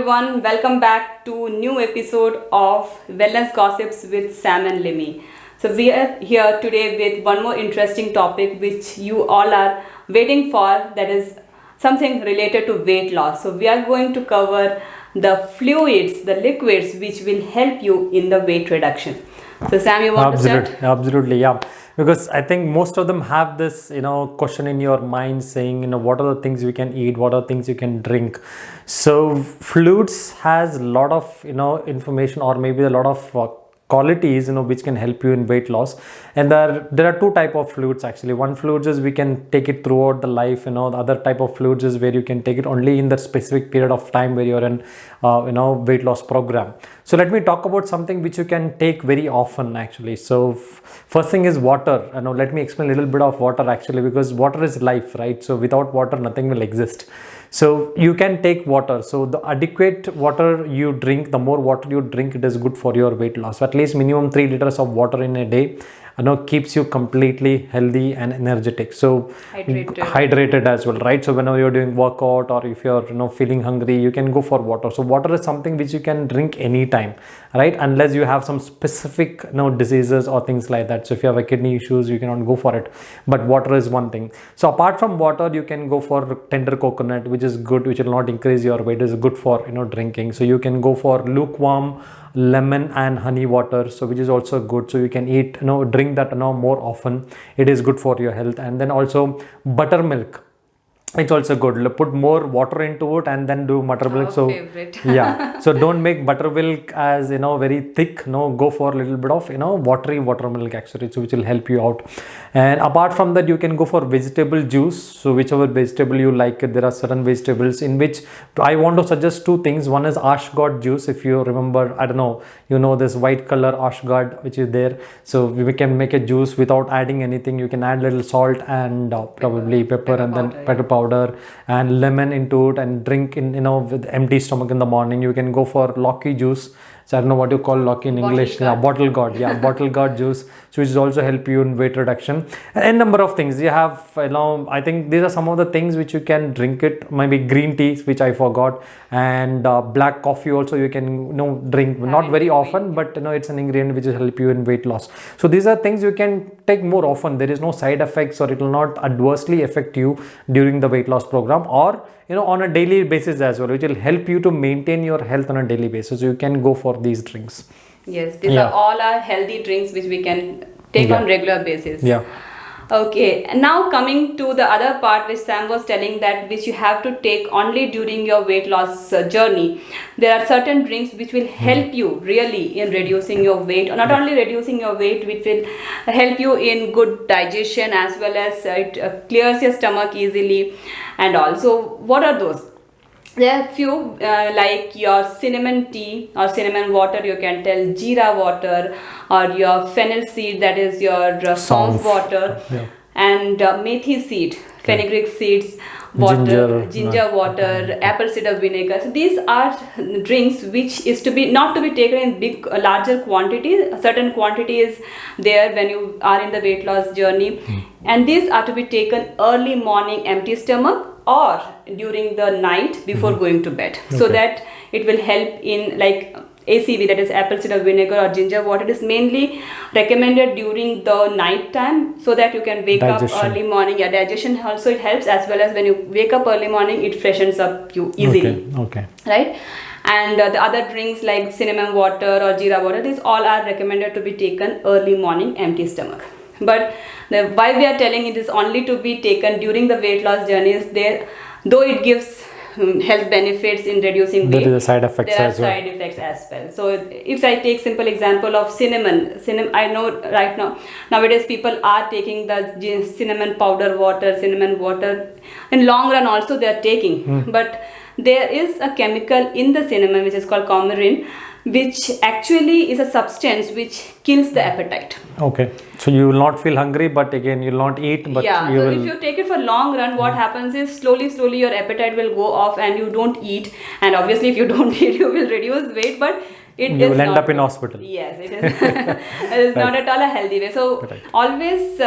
everyone, welcome back to new episode of Wellness Gossips with Sam and Limi. So we are here today with one more interesting topic which you all are waiting for, that is something related to weight loss. So we are going to cover the fluids, the liquids which will help you in the weight reduction. So Sam, you want to start? Absolutely, yeah. Because I think most of them have this, question in your mind saying, what are the things we can eat, what are the things you can drink. So fluids has a lot of, information, or maybe a lot of qualities, which can help you in weight loss. And there are two type of fluids actually. One fluids is we can take it throughout the life. The other type of fluids is where you can take it only in that specific period of time where you're in, weight loss program. So let me talk about something which you can take very often actually. So first thing is water. Let me explain a little bit of water actually, because water is life, right? So without water, nothing will exist. So you can take water. So the adequate water you drink, the more water you drink, it is good for your weight loss. So at least minimum 3 liters of water in a day, keeps you completely healthy and energetic. So hydrated as well, right? So whenever you're doing workout, or if you're feeling hungry, you can go for water. So water is something which you can drink anytime, right? Unless you have some specific diseases or things like that. So if you have a kidney issues, you cannot go for it, but water is one thing. So apart from water, you can go for tender coconut, which is good, which will not increase your weight, is good for drinking. So you can go for lukewarm lemon and honey water, so which is also good. So you can eat, drink that more often. It is good for your health. And then also buttermilk, it's also good. Put more water into it and then do buttermilk. So favorite. Yeah, so don't make buttermilk as very thick. Go for a little bit of watery buttermilk actually, so which will help you out. And apart from that, you can go for vegetable juice. So whichever vegetable you like, there are certain vegetables in which I want to suggest two things. One is ashgard juice. If you remember, I don't know, this white color ashgard which is there. So we can make a juice without adding anything. You can add little salt and probably pepper and then pepper powder and lemon into it, and drink in with empty stomach in the morning. You can go for Loki juice. So I don't know what you call Loki in English. Bottle gourd. Yeah, bottle gourd juice, so which is also help you in weight reduction. And a number of things you have. I think these are some of the things which you can drink it. Maybe green tea, which I forgot, and black coffee also you can drink. Not very often, but it's an ingredient which will help you in weight loss. So these are things you can take more often. There is no side effects, or it will not adversely affect you during the weight loss program, or on a daily basis as well, which will help you to maintain your health on a daily basis. So you can go for these drinks. Yes, these are all our healthy drinks which we can take on regular basis. Yeah. Okay, and now coming to the other part which Sam was telling, that which you have to take only during your weight loss journey. There are certain drinks which will help you really in reducing your weight, or not only reducing your weight, which will help you in good digestion, as well as it clears your stomach easily. And also, what are those? There are few like your cinnamon tea or cinnamon water, you can tell jeera water, or your fennel seed, that is your saunf water, and methi seed, fenugreek seeds water, ginger water, apple cider vinegar. So these are drinks which is to be not to be taken in big larger quantity. A certain quantity is there when you are in the weight loss journey, and these are to be taken early morning empty stomach, or during the night before going to bed, so that it will help in like ACV, that is apple cider vinegar or ginger water, is mainly recommended during the night time, so that you can wake up early morning. Yeah, digestion also it helps, as well as when you wake up early morning, it freshens up you easily. Okay. Right? And the other drinks like cinnamon water or jeera water, these all are recommended to be taken early morning empty stomach. But why we are telling it is only to be taken during the weight loss journey is there, though it gives health benefits in reducing weight, there are side effects as well. So if I take simple example of cinnamon, I know right now nowadays people are taking the cinnamon powder water, cinnamon water in long run also they are taking, but there is a chemical in the cinnamon which is called coumarin, which actually is a substance which kills the appetite. Okay, so you will not feel hungry, but again you will not eat, but you will. If you take it for long run, what happens is slowly your appetite will go off and you don't eat, and obviously if you don't eat you will reduce weight, but you will end up in hospital. Yes, it is. It is not at all a healthy way. So always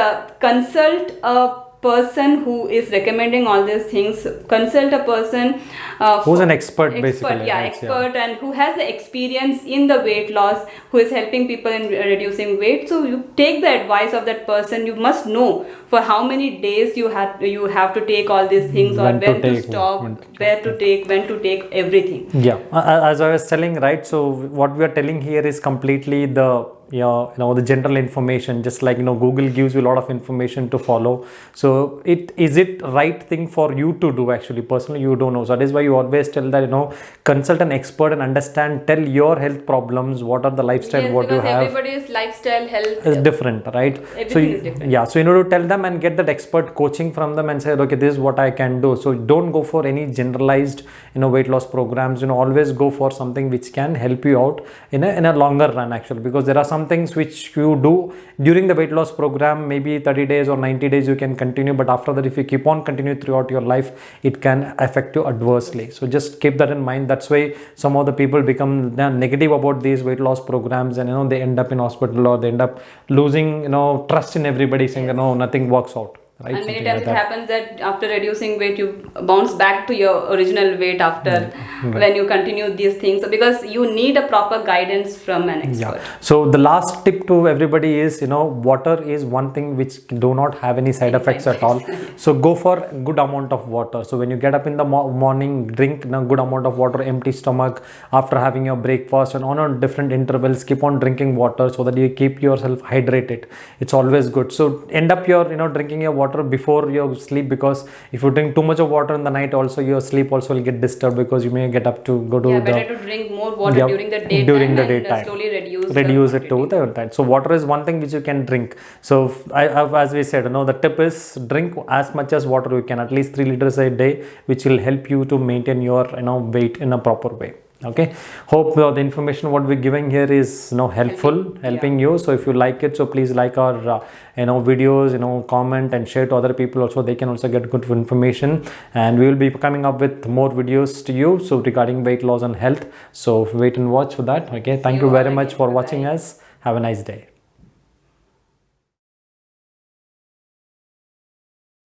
consult a person who is recommending all these things, consult a person Who's an expert basically, yeah, right? expert, and who has the experience in the weight loss, who is helping people in reducing weight. So you take the advice of that person. You must know for how many days you have to take all these things, or when to stop, where to take, when to take everything. Yeah, as I was telling, right? So what we are telling here is completely the the general information. Just like Google gives you a lot of information to follow. So is it right thing for you to do? Actually, personally, you don't know. So that is why you always tell that consult an expert and understand. Tell your health problems. What are the lifestyle? Yes, what you have. Everybody's lifestyle health is different, right? Everything is different. Yeah, so you know to tell them and get that expert coaching from them and say, okay, this is what I can do. So don't go for any generalized weight loss programs. Always go for something which can help you out in a longer run, actually, because there are some things which you do during the weight loss program, maybe 30 days or 90 days you can continue, but after that, if you keep on continuing throughout your life, it can affect you adversely. So just keep that in mind. That's why some of the people become negative about these weight loss programs, and they end up in hospital, or they end up losing trust in everybody, saying nothing works out. Right? And many times it happens that after reducing weight, you bounce back to your original weight after when you continue these things. So because you need a proper guidance from an expert. Yeah. So the last tip to everybody is, water is one thing which do not have any side effects at all. So go for a good amount of water. So when you get up in the morning, drink a good amount of water, empty stomach, after having your breakfast, and on different intervals, keep on drinking water so that you keep yourself hydrated. It's always good. So end up your, drinking your water before you sleep, because if you drink too much of water in the night, also your sleep also will get disturbed, because you may get up to go to better to drink more water during the daytime, slowly reduce it to the night. So water is one thing which you can drink. So as we said, the tip is drink as much as water you can, at least 3 liters a day, which will help you to maintain your weight in a proper way. Okay, hope the information what we're giving here is helping you. So if you like it, so please like our videos, comment and share to other people also. They can also get good information, and we will be coming up with more videos to you so regarding weight loss and health. So wait and watch for that. Okay, thank you very much for watching us. Have a nice day.